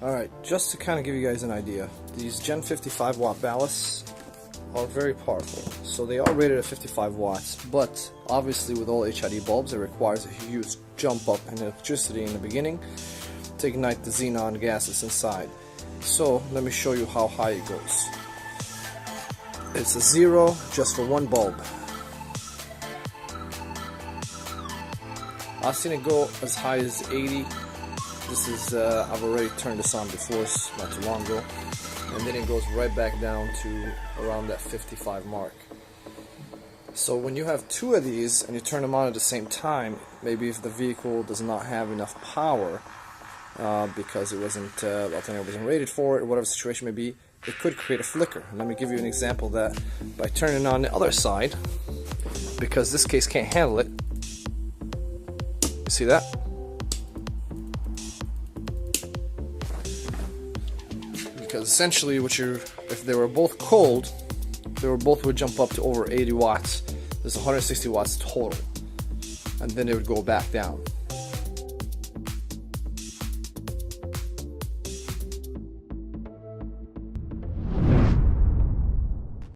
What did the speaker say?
Alright, just to kind of give you guys an idea, these Gen 55 watt ballasts are very powerful. So they are rated at 55 watts, but obviously with all HID bulbs it requires a huge jump up in electricity in the beginning to ignite the xenon gases inside. So let me show you how high it goes. It's a 0 just for one bulb. I've seen it go as high as 80. This is, I've already turned this on before, not too long ago. And then it goes right back down to around that 55 mark. So when you have two of these and you turn them on at the same time, maybe if the vehicle does not have enough power because it wasn't, alternator wasn't rated for it, or whatever the situation may be, it could create a flicker. And let me give you an example of that by turning on the other side, because this case can't handle it. You see that? Because essentially if they were both cold, they would jump up to over 80 watts. There's 160 watts total, and then it would go back down.